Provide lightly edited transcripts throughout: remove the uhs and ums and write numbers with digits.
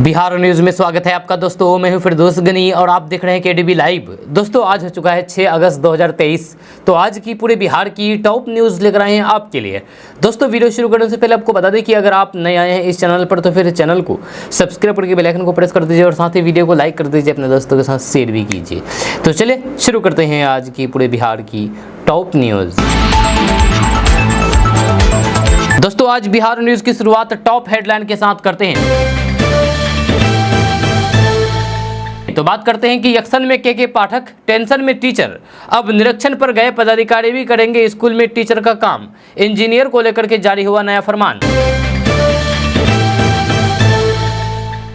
Bihar news में स्वागत है आपका दोस्तों। मैं हूं फिरदौस गनी और आप देख रहे हैं केडीबी लाइव। दोस्तों आज हो चुका है 6 अगस्त 2023। तो आज की पूरे बिहार की टॉप न्यूज लेकर आए हैं आपके लिए। दोस्तों वीडियो शुरू करने से पहले आपको बता दें कि अगर आप नए आए हैं इस चैनल पर तो फिर चैनल को सब्सक्राइब करके बेल आइकन को प्रेस कर दीजिए और साथ ही वीडियो को लाइक कर दीजिए, अपने दोस्तों के साथ शेयर भी कीजिए। तो चलिए शुरू करते हैं आज की पूरे बिहार की टॉप न्यूज। दोस्तों आज बिहार न्यूज की शुरुआत टॉप हेडलाइन के साथ करते हैं। तो बात करते हैं कि एक्शन में के पाठक, टेंशन में टीचर। अब निरीक्षण पर गए पदाधिकारी भी करेंगे स्कूल में टीचर का काम। इंजीनियर को लेकर के जारी हुआ नया फरमान।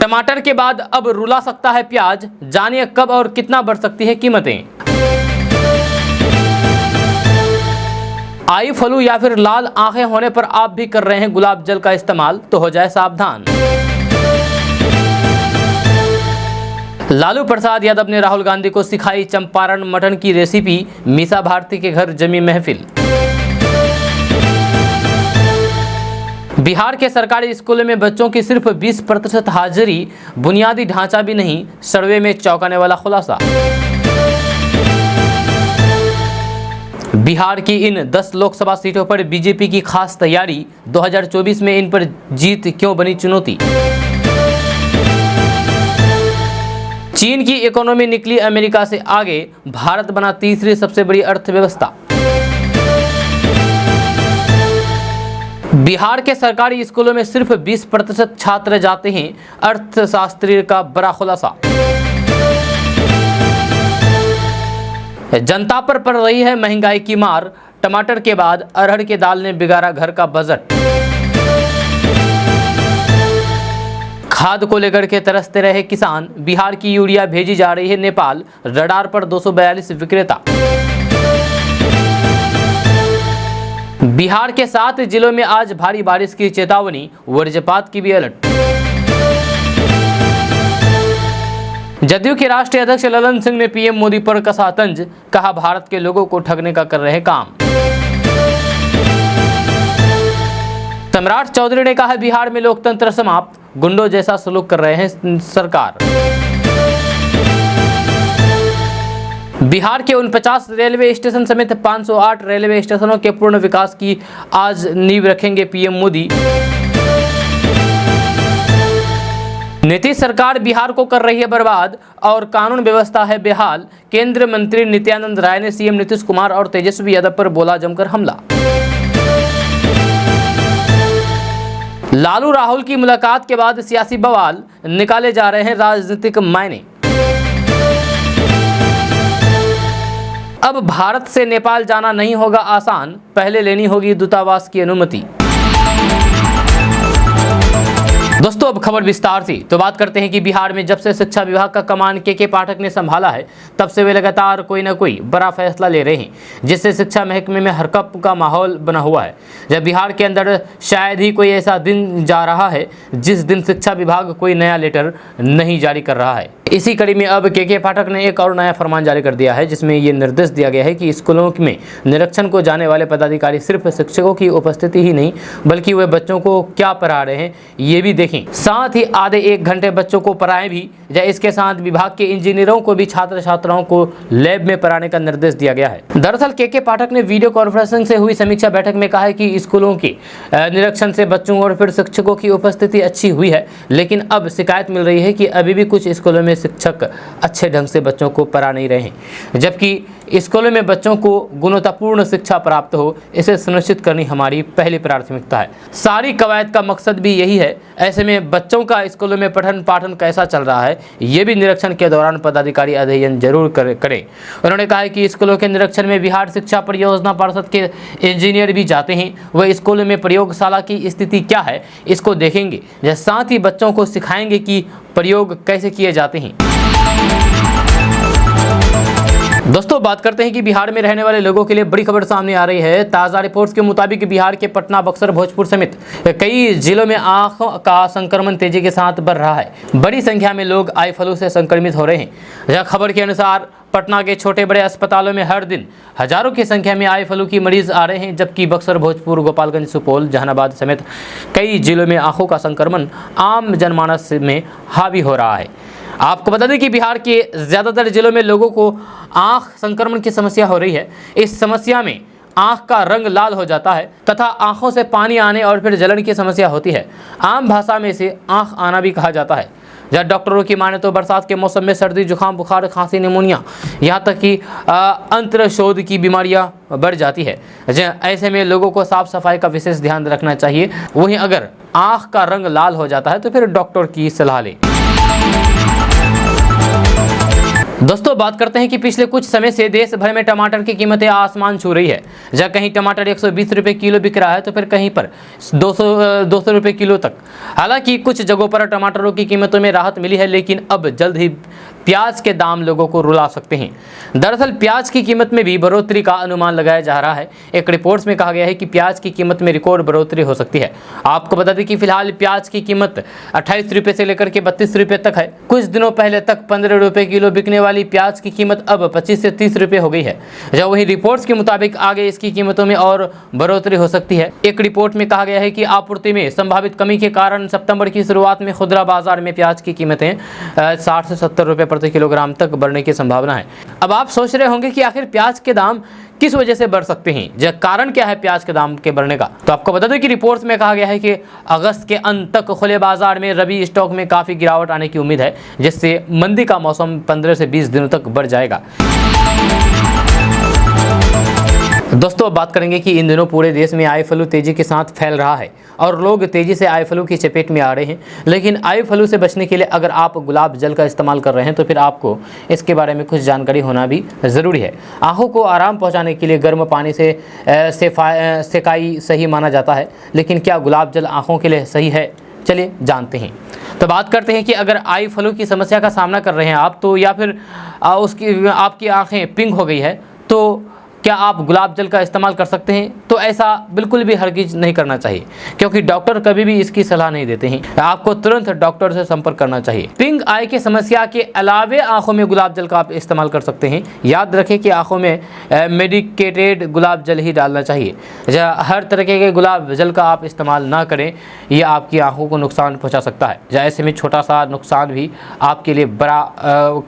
टमाटर के बाद अब रुला सकता है प्याज, जानिए कब और कितना बढ़ सकती है कीमतें। आई फ्लू या फिर लाल आंखें होने पर आप भी कर रहे हैं गुलाब जल का इस्तेमाल, तो हो जाए सावधान। लालू प्रसाद यादव ने राहुल गांधी को सिखाई चंपारण मटन की रेसिपी, मीसा भारती के घर जमी महफिल। बिहार के सरकारी स्कूलों में बच्चों की सिर्फ 20% हाजिरी, बुनियादी ढांचा भी नहीं, सर्वे में चौंकाने वाला खुलासा। बिहार की इन 10 लोकसभा सीटों पर बीजेपी की खास तैयारी, 2024 में इन पर जीत क्यों बनी चुनौती। चीन की इकोनॉमी निकली अमेरिका से आगे, भारत बना तीसरी सबसे बड़ी अर्थव्यवस्था। बिहार के सरकारी स्कूलों में सिर्फ 20% छात्र जाते हैं, अर्थशास्त्री का बड़ा खुलासा। जनता पर पड़ रही है महंगाई की मार, टमाटर के बाद अरहर के दाल ने बिगाड़ा घर का बजट। खाद को लेकर के तरसते रहे किसान, बिहार की यूरिया भेजी जा रही है नेपाल, रडार पर 242 विक्रेता। बिहार के 7 जिलों में आज भारी बारिश की चेतावनी, वज्रपात की भी अलर्ट। जदयू के राष्ट्रीय अध्यक्ष ललन सिंह ने पीएम मोदी पर कसा तंज, कहा भारत के लोगों को ठगने का कर रहे काम। सम्राट चौधरी ने कहा बिहार में लोकतंत्र समाप्त, गुंडों जैसा सलूक कर रहे हैं सरकार। बिहार के 49 रेलवे स्टेशन समेत 508 रेलवे स्टेशनों के पूर्ण विकास की आज नींव रखेंगे पीएम मोदी। नीतीश सरकार बिहार को कर रही है बर्बाद और कानून व्यवस्था है बेहाल, केंद्रीय मंत्री नित्यानंद राय ने सीएम नीतीश कुमार और तेजस्वी यादव पर बोला जमकर हमला। लालू राहुल की मुलाकात के बाद सियासी बवाल, निकाले जा रहे हैं राजनीतिक मायने। अब भारत से नेपाल जाना नहीं होगा आसान, पहले लेनी होगी दूतावास की अनुमति। दोस्तों अब खबर विस्तार से। तो बात करते हैं कि बिहार में जब से शिक्षा विभाग का कमान के पाठक ने संभाला है, तब से वे लगातार कोई न कोई बड़ा फैसला ले रहे हैं, जिससे शिक्षा महकमे में हरकंप का माहौल बना हुआ है। जब बिहार के अंदर शायद ही कोई ऐसा दिन जा रहा है जिस दिन शिक्षा विभाग कोई नया लेटर नहीं जारी कर रहा है। इसी कड़ी में अब के पाठक ने एक और नया फरमान जारी कर दिया है, जिसमें ये निर्देश दिया गया है कि स्कूलों में निरीक्षण को जाने वाले पदाधिकारी सिर्फ शिक्षकों की उपस्थिति ही नहीं, बल्कि वे बच्चों को क्या पढ़ा रहे हैं ये भी देखें, साथ ही आधे 1 घंटे बच्चों को पढ़ाएं भी। या इसके साथ विभाग के इंजीनियरों को भी छात्र छात्राओं को लैब में पढ़ाने का निर्देश दिया गया है। दरअसल के पाठक ने वीडियो कॉन्फ्रेंसिंग से हुई समीक्षा बैठक में कहा है कि स्कूलों के निरीक्षण से बच्चों और फिर शिक्षकों की उपस्थिति अच्छी हुई है, लेकिन अब शिकायत मिल रही है कि अभी भी कुछ स्कूलों में शिक्षक अच्छे ढंग से बच्चों को पढ़ा नहीं रहे हैं, जबकि स्कूलों में बच्चों को गुणवत्तापूर्ण शिक्षा प्राप्त हो, इसे सुनिश्चित करनी हमारी पहली प्राथमिकता है। सारी कवायद का मकसद भी यही है। ऐसे में बच्चों का स्कूलों में पठन पाठन कैसा चल रहा है, ये भी निरीक्षण के दौरान पदाधिकारी अध्ययन जरूर करें। उन्होंने कहा कि स्कूलों के निरीक्षण में बिहार शिक्षा परियोजना पार्षद के इंजीनियर भी जाते हैं, वह स्कूलों में प्रयोगशाला की स्थिति क्या है इसको देखेंगे, साथ ही बच्चों को सिखाएंगे कि प्रयोग कैसे किए जाते हैं। दोस्तों बात करते हैं कि बिहार में रहने वाले लोगों के लिए बड़ी खबर सामने आ रही है। ताज़ा रिपोर्ट्स के मुताबिक बिहार के पटना, बक्सर, भोजपुर समेत कई जिलों में आंखों का संक्रमण तेजी के साथ बढ़ रहा है। बड़ी संख्या में लोग आई फ्लू से संक्रमित हो रहे हैं। यह खबर के अनुसार पटना के छोटे बड़े अस्पतालों में हर दिन हजारों की संख्या में आई फ्लू की मरीज आ रहे हैं, जबकि बक्सर, भोजपुर, गोपालगंज, सुपौल, जहानाबाद समेत कई जिलों में आंखों का संक्रमण आम जनमानस में हावी हो रहा है। आपको बता दें कि बिहार के ज़्यादातर जिलों में लोगों को आंख संक्रमण की समस्या हो रही है। इस समस्या में आंख का रंग लाल हो जाता है तथा आंखों से पानी आने और फिर जलन की समस्या होती है। आम भाषा में इसे आंख आना भी कहा जाता है। जब डॉक्टरों की माने तो बरसात के मौसम में सर्दी, जुकाम, बुखार, खांसी, निमोनिया, यहाँ तक कि अंत्रशोध की बीमारियाँ बढ़ जाती है। ऐसे में लोगों को साफ सफाई का विशेष ध्यान रखना चाहिए। वहीं अगर आंख का रंग लाल हो जाता है तो फिर डॉक्टर की सलाह लें। दोस्तों बात करते हैं कि पिछले कुछ समय से देश भर में टमाटर की कीमतें आसमान छू रही है। जहाँ कहीं टमाटर 120 रुपये किलो बिक रहा है तो फिर कहीं पर 200 रुपये किलो तक। हालांकि कुछ जगहों पर टमाटरों की कीमतों में राहत मिली है, लेकिन अब जल्द ही प्याज के दाम लोगों को रुला सकते हैं। दरअसल प्याज की कीमत में भी बढ़ोतरी का अनुमान लगाया जा रहा है। एक रिपोर्ट में कहा गया है कि प्याज की कीमत में रिकॉर्ड बढ़ोतरी हो सकती है। आपको बता दें कि फिलहाल प्याज की कीमत 28 रुपये से लेकर के 32 रुपये तक है। कुछ दिनों पहले तक 15 रुपये किलो बिकने वाली प्याज की कीमत अब 25 से 30 रुपये हो गई है। जब वही रिपोर्ट्स के मुताबिक आगे इसकी कीमतों में और बढ़ोतरी हो सकती है। एक रिपोर्ट में कहा गया है कि आपूर्ति में संभावित कमी के कारण सितंबर की शुरुआत में खुदरा बाजार में प्याज की कीमतें 60 से 70 रुपये प्रति किलोग्राम तक बढ़ने की संभावना है। अब आप सोच रहे होंगे कि आखिर प्याज के दाम किस वजह से बढ़ सकते हैं, जो कारण क्या है प्याज के दाम के बढ़ने का। तो आपको बता दें कि रिपोर्ट्स में कहा गया है कि अगस्त के अंत तक खुले बाजार में रबी स्टॉक में काफ़ी गिरावट आने की उम्मीद है, जिससे मंदी का मौसम 15 से 20 दिनों तक बढ़ जाएगा। दोस्तों अब बात करेंगे कि इन दिनों पूरे देश में आई फ्लू तेजी के साथ फैल रहा है और लोग तेजी से आई फ्लू की चपेट में आ रहे हैं। लेकिन आई फ्लू से बचने के लिए अगर आप गुलाब जल का इस्तेमाल कर रहे हैं तो फिर आपको इसके बारे में कुछ जानकारी होना भी ज़रूरी है। आँखों को आराम पहुँचाने के लिए गर्म पानी से सेकाई सही माना जाता है, लेकिन क्या गुलाब जल आँखों के लिए सही है? चलिए जानते हैं। तो बात करते हैं कि अगर आई फ्लू की समस्या का सामना कर रहे हैं आप तो, या फिर आपकी आँखें पिंक हो गई है, तो क्या आप गुलाब जल का इस्तेमाल कर सकते हैं? तो ऐसा बिल्कुल भी हरगिज नहीं करना चाहिए, क्योंकि डॉक्टर कभी भी इसकी सलाह नहीं देते हैं। आपको तुरंत डॉक्टर से संपर्क करना चाहिए। पिंक आई की समस्या के अलावे आंखों में गुलाब जल का आप इस्तेमाल कर सकते हैं। याद रखें कि आंखों में मेडिकेटेड गुलाब जल ही डालना चाहिए। हर तरह के गुलाब जल का आप इस्तेमाल ना करें, यह आपकी आंखों को नुकसान पहुँचा सकता है। ऐसे में छोटा सा नुकसान भी आपके लिए बड़ा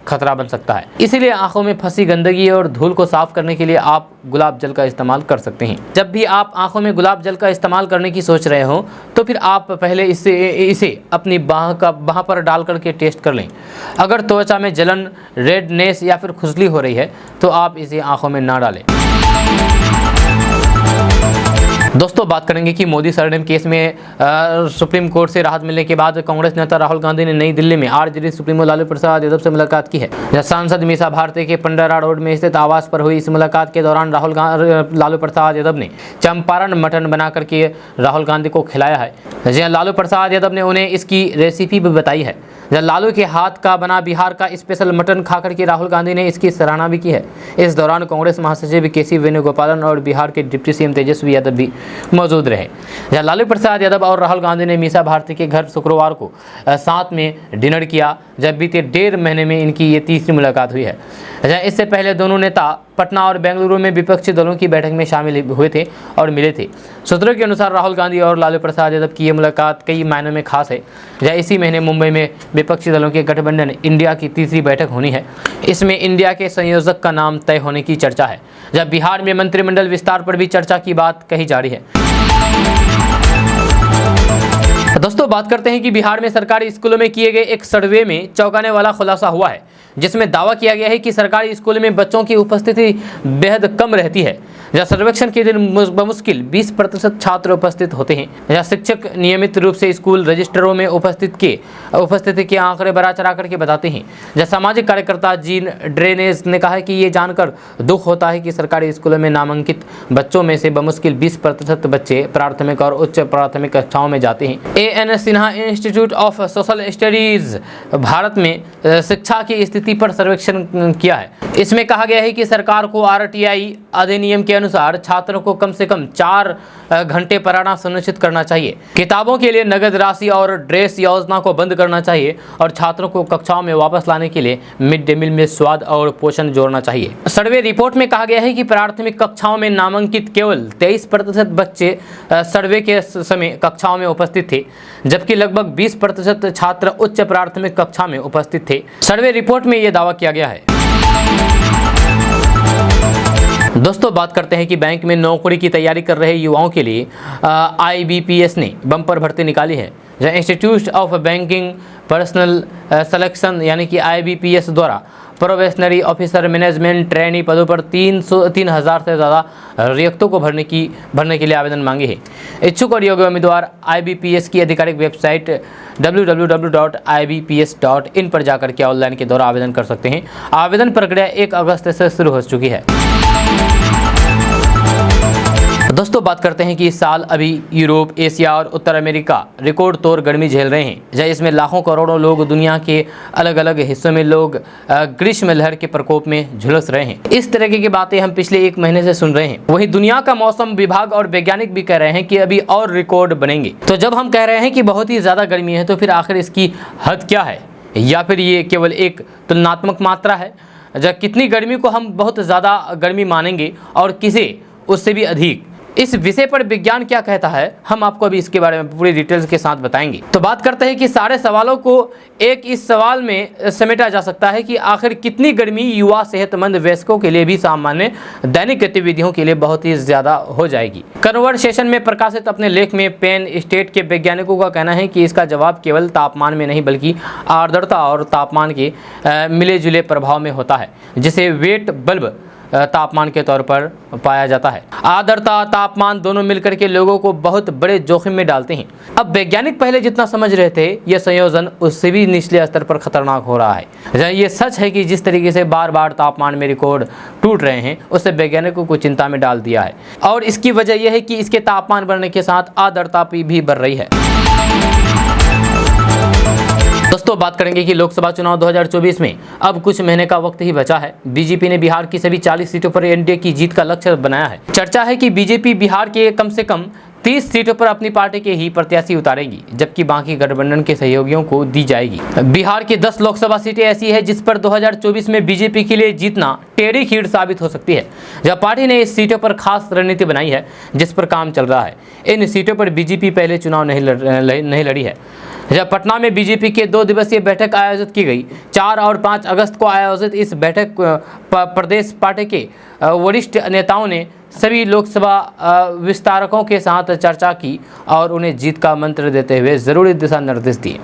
खतरा बन सकता है। इसीलिए आंखों में फंसी गंदगी और धूल को साफ करने के लिए आप गुलाब जल का इस्तेमाल कर सकते हैं। जब भी आप आंखों में गुलाब जल का इस्तेमाल करने की सोच रहे हो तो फिर आप पहले इसे अपनी बाह पर डाल करके टेस्ट कर लें। अगर त्वचा में जलन, रेडनेस या फिर खुजली हो रही है तो आप इसे आंखों में ना डालें। दोस्तों बात करेंगे कि मोदी सरनेम केस में सुप्रीम कोर्ट से राहत मिलने के बाद कांग्रेस नेता राहुल गांधी ने नई दिल्ली में आरजेडी सुप्रीमो लालू प्रसाद यादव से मुलाकात की है। सांसद मीसा भारती के पंडरा रोड में स्थित आवास पर हुई इस मुलाकात के दौरान लालू प्रसाद यादव ने चंपारण मटन बना करके राहुल गांधी को खिलाया है। लालू प्रसाद यादव ने उन्हें इसकी रेसिपी भी बताई है। लालू के हाथ का बना बिहार का स्पेशल मटन खाकर के राहुल गांधी ने इसकी सराहना भी की है। इस दौरान कांग्रेस महासचिव केसी वेणुगोपालन और बिहार के डिप्टी सीएम तेजस्वी यादव भी मौजूद रहे। लालू प्रसाद यादव और राहुल गांधी ने मीसा भारती के घर शुक्रवार को साथ में डिनर किया, जब बीते 1.5 महीने में इनकी ये तीसरी मुलाकात हुई है। इससे पहले दोनों नेता पटना और बेंगलुरु में विपक्षी दलों की बैठक में शामिल हुए थे और मिले थे। सूत्रों के अनुसार राहुल गांधी और लालू प्रसाद यादव की ये मुलाकात कई मायनों में खास है। इसी महीने मुंबई में विपक्षी दलों के गठबंधन इंडिया की तीसरी बैठक होनी है। इसमें इंडिया के संयोजक का नाम तय होने की चर्चा है, जब बिहार में मंत्रिमंडल विस्तार पर भी चर्चा की बात कही जा रही है। दोस्तों बात करते हैं कि बिहार में सरकारी स्कूलों में किए गए एक सर्वे में चौंकाने वाला खुलासा हुआ है, जिसमें दावा किया गया है कि सरकारी स्कूलों में बच्चों की उपस्थिति बेहद कम रहती है। जहाँ सर्वेक्षण के दिन बमुश्किल 20% छात्र उपस्थित होते हैं। जहाँ शिक्षक नियमित रूप से स्कूल रजिस्टरों में उपस्थिति के आंकड़े बढ़ा चढ़ा करके बताते हैं। जहाँ सामाजिक कार्यकर्ता जीन ड्रेनेज ने कहा है कि ये जानकर दुख होता है कि सरकारी स्कूलों में नामांकित बच्चों में से बमुश्किल 20% बच्चे प्राथमिक और उच्च प्राथमिक कक्षाओं में जाते हैं। AN Sinha institute of social studies Bharat में शिक्षा की स्थिति पर सर्वेक्षण किया है। इसमें कहा गया है कि सरकार को RTI अधिनियम के अनुसार छात्रों को कम से कम 4 घंटे पढ़ाना सुनिश्चित करना चाहिए। किताबों के लिए नगद राशि और ड्रेस योजना को बंद करना चाहिए और छात्रों को कक्षाओं में वापस लाने के लिए मिड डे मील में स्वाद और पोषण जोड़ना चाहिए। सर्वे रिपोर्ट में कहा गया है कि प्राथमिक कक्षाओं में नामांकित केवल 23% बच्चे सर्वे के समय कक्षाओं में उपस्थित थे, जबकि लगभग 20% छात्र उच्च प्राथमिक कक्षा में उपस्थित थे। सर्वे रिपोर्ट में यह दावा किया गया है। दोस्तों बात करते हैं कि बैंक में नौकरी की तैयारी कर रहे युवाओं के लिए IBPS ने बम्पर भर्ती निकाली है। जहाँ institute of banking personal selection यानी कि IBPS द्वारा प्रोबेशनरी ऑफिसर मैनेजमेंट ट्रेनी पदों पर 3,000 से ज़्यादा रिक्तों को भरने के लिए आवेदन मांगे हैं। इच्छुक और योग्य उम्मीदवार IBPS की आधिकारिक वेबसाइट www.ibps.in पर जाकर के ऑनलाइन के द्वारा आवेदन कर सकते हैं। आवेदन प्रक्रिया 1 अगस्त से शुरू हो चुकी है। दोस्तों बात करते हैं कि इस साल अभी यूरोप, एशिया और उत्तर अमेरिका रिकॉर्ड तौर गर्मी झेल रहे हैं, जहाँ इसमें लाखों करोड़ों लोग दुनिया के अलग अलग हिस्सों में लोग ग्रीष्म लहर के प्रकोप में झुलस रहे हैं। इस तरह की बातें हम पिछले 1 महीने से सुन रहे हैं। वहीं दुनिया का मौसम विभाग और वैज्ञानिक भी कह रहे हैं कि अभी और रिकॉर्ड बनेंगे। तो जब हम कह रहे हैं कि बहुत ही ज़्यादा गर्मी है, तो फिर आखिर इसकी हद क्या है, या फिर ये केवल एक तुलनात्मक मात्रा है? जब कितनी गर्मी को हम बहुत ज़्यादा गर्मी मानेंगे और किसे उससे भी अधिक? इस विषय पर विज्ञान क्या कहता है, हम आपको अभी इसके बारे में पूरी डिटेल्स के साथ बताएंगे। तो बात करते हैं कि सारे सवालों को एक इस सवाल में समेटा जा सकता है कि आखिर कितनी गर्मी युवा सेहतमंद वयस्कों के लिए भी सामान्य दैनिक गतिविधियों के लिए बहुत ही ज्यादा हो जाएगी। कन्वर्सेशन में प्रकाशित अपने लेख में पेन स्टेट के वैज्ञानिकों का कहना है कि इसका जवाब केवल तापमान में नहीं बल्कि आर्द्रता और तापमान के मिले जुले प्रभाव में होता है, जिसे वेट बल्ब तापमान के तौर पर पाया जाता है। आर्द्रता, तापमान दोनों मिलकर के लोगों को बहुत बड़े जोखिम में डालते हैं। अब वैज्ञानिक पहले जितना समझ रहे थे, यह संयोजन उससे भी निचले स्तर पर खतरनाक हो रहा है। ये सच है कि जिस तरीके से बार बार तापमान में रिकॉर्ड टूट रहे हैं, उससे वैज्ञानिकों को चिंता में डाल दिया है। और इसकी वजह यह है कि इसके तापमान बढ़ने के साथ आर्द्रता भी बढ़ रही है। दोस्तों बात करेंगे कि लोकसभा चुनाव 2024 में अब कुछ महीने का वक्त ही बचा है। बीजेपी ने बिहार की सभी 40 सीटों पर एनडीए की जीत का लक्ष्य बनाया है। चर्चा है कि बीजेपी बिहार के कम से कम 30 सीटों पर अपनी पार्टी के ही प्रत्याशी उतारेगी, जबकि बाकी गठबंधन के सहयोगियों को दी जाएगी। बिहार की 10 लोकसभा सीटें ऐसी है जिस पर 2024 में बीजेपी के लिए जीतना टेढ़ी खीर साबित हो सकती है। जब पार्टी ने इस सीटों पर खास रणनीति बनाई है जिस पर काम चल रहा है। इन सीटों पर बीजेपी पहले चुनाव नहीं लड़ी है। जब पटना में बीजेपी के 2 दिवसीय बैठक आयोजित की गई। 4 और 5 अगस्त को आयोजित इस बैठक प्रदेश पार्टी के वरिष्ठ नेताओं ने सभी लोकसभा विस्तारकों के साथ चर्चा की और उन्हें जीत का मंत्र देते हुए जरूरी दिशा निर्देश दिए।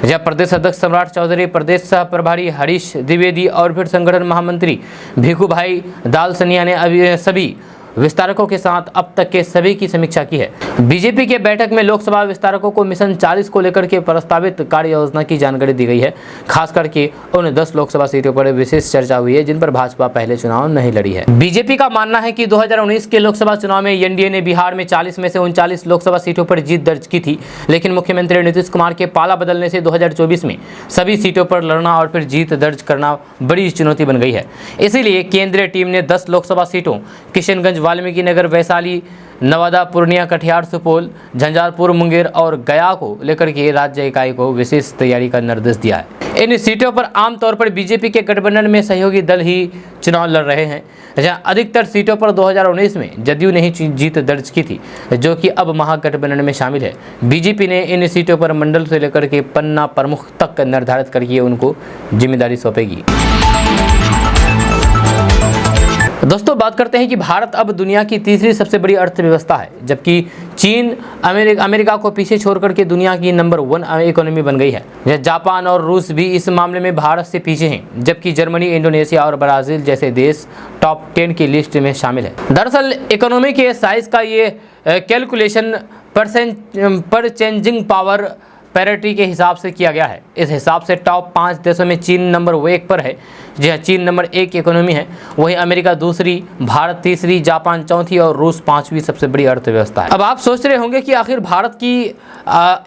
जब प्रदेश अध्यक्ष सम्राट चौधरी, प्रदेश सह प्रभारी हरीश द्विवेदी और फिर संगठन महामंत्री भिखू भाई दालसनिया ने सभी विस्तारकों के साथ अब तक के सभी की समीक्षा की है। बीजेपी के बैठक में लोकसभा विस्तारकों को मिशन 40 को लेकर के प्रस्तावित कार्य योजना की जानकारी दी गई है। खास करके उन 10 लोकसभा सीटों पर विशेष चर्चा हुई है जिन पर भाजपा पहले चुनाव नहीं लड़ी है। बीजेपी का मानना है कि 2019 के लोकसभा चुनाव में एनडीए ने बिहार में 40 में से 39 लोकसभा सीटों पर जीत दर्ज की थी, लेकिन मुख्यमंत्री नीतीश कुमार के पाला बदलने से 2024 में सभी सीटों पर लड़ना और फिर जीत दर्ज करना बड़ी चुनौती बन गई है। इसीलिए केंद्रीय टीम ने 10 लोकसभा सीटों किशनगंज, वाल्मीकि नगर, वैशाली, नवादा, पूर्णिया, कटिहार, सुपौल, झंझारपुर, मुंगेर और गया को लेकर के राज्य इकाई को विशेष तैयारी का निर्देश दिया है। इन सीटों पर आमतौर पर बीजेपी के गठबंधन में सहयोगी दल ही चुनाव लड़ रहे हैं, जहां अधिकतर सीटों पर 2019 में जदयू ने ही जीत दर्ज की थी, जो कि अब महागठबंधन में शामिल है। बीजेपी ने इन सीटों पर मंडल से लेकर के पन्ना प्रमुख तक निर्धारित करके उनको जिम्मेदारी सौंपेगी। दोस्तों बात करते हैं कि भारत अब दुनिया की तीसरी सबसे बड़ी अर्थव्यवस्था है, जबकि चीन अमेरिका को पीछे छोड़ करके दुनिया की नंबर 1 इकोनॉमी बन गई है। जापान और रूस भी इस मामले में भारत से पीछे हैं, जबकि जर्मनी, इंडोनेशिया और ब्राजील जैसे देश टॉप 10 की लिस्ट में शामिल है। दरअसल इकोनॉमी के साइज का ये कैलकुलेशन परचेजिंग पावर पैरिटी के हिसाब से किया गया है। इस हिसाब से टॉप 5 देशों में चीन नंबर 1 पर है। जी हाँ, चीन नंबर 1 इकोनॉमी है, वहीं अमेरिका दूसरी, भारत तीसरी, जापान चौथी और रूस 5वीं सबसे बड़ी अर्थव्यवस्था है। अब आप सोच रहे होंगे कि आखिर भारत की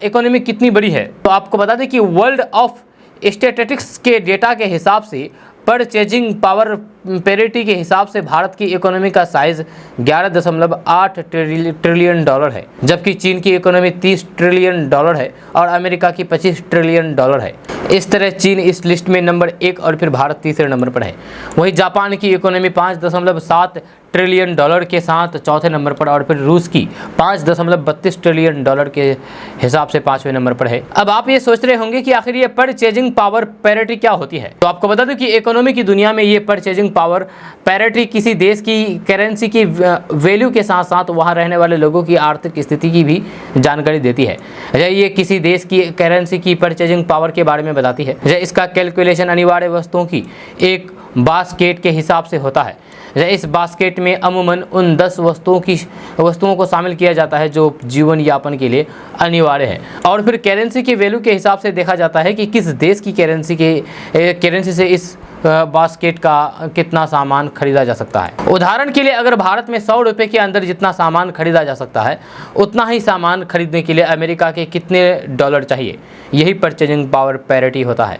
इकोनॉमी कितनी बड़ी है, तो आपको बता दें कि वर्ल्ड ऑफ स्टैटिस्टिक्स के डेटा के हिसाब से परचेजिंग पावर पेरिटी के हिसाब से भारत की इकोनॉमी का साइज 11.8 ट्रिलियन डॉलर है, जबकि चीन की इकोनॉमी 30 ट्रिलियन डॉलर है और अमेरिका की 25 ट्रिलियन डॉलर है। इस तरह चीन इस लिस्ट में नंबर 1 और फिर भारत तीसरे नंबर पर है। वहीं जापान की इकोनॉमी 5.7 ट्रिलियन डॉलर के साथ चौथे नंबर पर और फिर रूस की 5.32 ट्रिलियन डॉलर के हिसाब से 5वें नंबर पर है। अब आप ये सोच रहे होंगे कि आखिर ये परचेजिंग पावर पैरिटी क्या होती है। तो आपको बता दूं कि इकोनॉमी की दुनिया में ये परचेजिंग पावर पैरिटी किसी देश की करेंसी की वैल्यू के साथ साथ वहाँ रहने वाले लोगों की आर्थिक स्थिति की भी जानकारी देती है। ये किसी देश की करेंसी की परचेजिंग पावर के बारे में बताती है। इसका कैलकुलेशन अनिवार्य वस्तुओं की एक बास्केट के हिसाब से होता है। इस बास्केट में अमूमन उन 10 वस्तुओं को शामिल किया जाता है जो जीवन यापन के लिए अनिवार्य है, और फिर करेंसी के वैल्यू के हिसाब से देखा जाता है कि किस देश की करेंसी से इस बास्केट का कितना सामान खरीदा जा सकता है। उदाहरण के लिए अगर भारत में 100 रुपये के अंदर जितना सामान खरीदा जा सकता है उतना ही सामान खरीदने के लिए अमेरिका के कितने डॉलर चाहिए, यही परचेजिंग पावर पैरिटी होता है।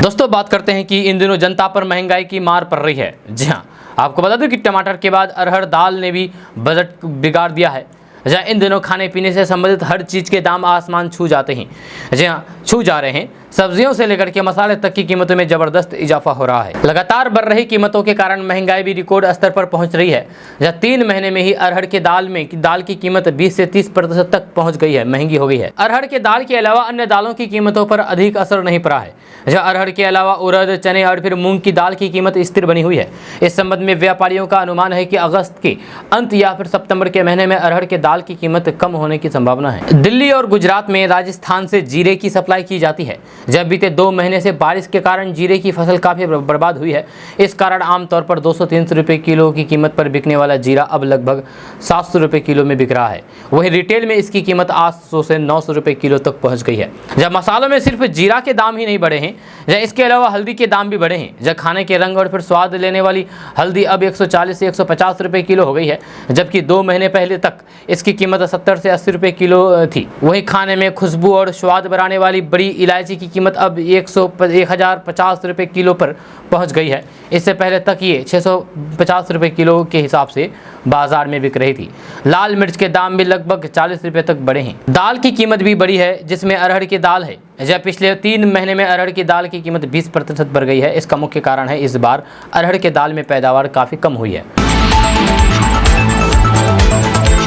दोस्तों बात करते हैं कि इन दिनों जनता पर महंगाई की मार पड़ रही है। जी हाँ, आपको बता दूं कि टमाटर के बाद अरहर दाल ने भी बजट बिगाड़ दिया है। जहाँ इन दिनों खाने पीने से संबंधित हर चीज़ के दाम आसमान छू जाते हैं। जी हाँ, छू जा रहे हैं। सब्जियों से लेकर के मसाले तक की कीमतों में जबरदस्त इजाफा हो रहा है। लगातार बढ़ रही कीमतों के कारण महंगाई भी रिकॉर्ड स्तर पर पहुंच रही है। जहाँ 3 महीने में ही अरहर के दाल की कीमत 20 से 30% तक पहुंच गई है, महंगी हो गई है। अरहर के दाल के अलावा अन्य दालों की कीमतों पर अधिक असर नहीं पड़ा है। जहाँ अरहर के अलावा उड़द, चने और फिर मूंग की दाल की कीमत स्थिर बनी हुई है। इस संबंध में व्यापारियों का अनुमान है कि अगस्त के अंत या फिर सितंबर के महीने में अरहर के दाल की कीमत कम होने की संभावना है। दिल्ली और गुजरात में राजस्थान से जीरे की सप्लाई की जाती है। जब बीते 2 महीने से बारिश के कारण जीरे की फसल काफी बर्बाद हुई है। इस कारण आमतौर पर 200-300 रुपये किलो की कीमत पर बिकने वाला जीरा अब लगभग 700 रुपये किलो में बिक रहा है। वहीं रिटेल में इसकी कीमत 800 से 900 रुपये किलो तक पहुंच गई है। जब मसालों में सिर्फ जीरा के दाम ही नहीं बढ़े हैं, जब इसके अलावा हल्दी के दाम भी बढ़े हैं। जब खाने के रंग और फिर स्वाद लेने वाली हल्दी अब 140 से 150 रुपये किलो हो गई है, जबकि 2 महीने पहले तक इसकी कीमत 70 से 80 रुपये किलो थी। वहीं खाने में खुशबू और स्वाद बढ़ाने वाली बड़ी इलायची की कीमत अब 1050 रुपये किलो पर पहुंच गई है। इससे पहले तक ये 650 रुपये किलो के हिसाब से बाजार में बिक रही थी। लाल मिर्च के दाम भी लगभग 40 रुपये तक बढ़े हैं। दाल की कीमत भी बढ़ी है, जिसमें अरहर की दाल है। जब पिछले 3 महीने में अरहर की दाल की कीमत 20% बढ़ गई है। इसका मुख्य कारण है इस बार अरहर के दाल में पैदावार काफ़ी कम हुई है।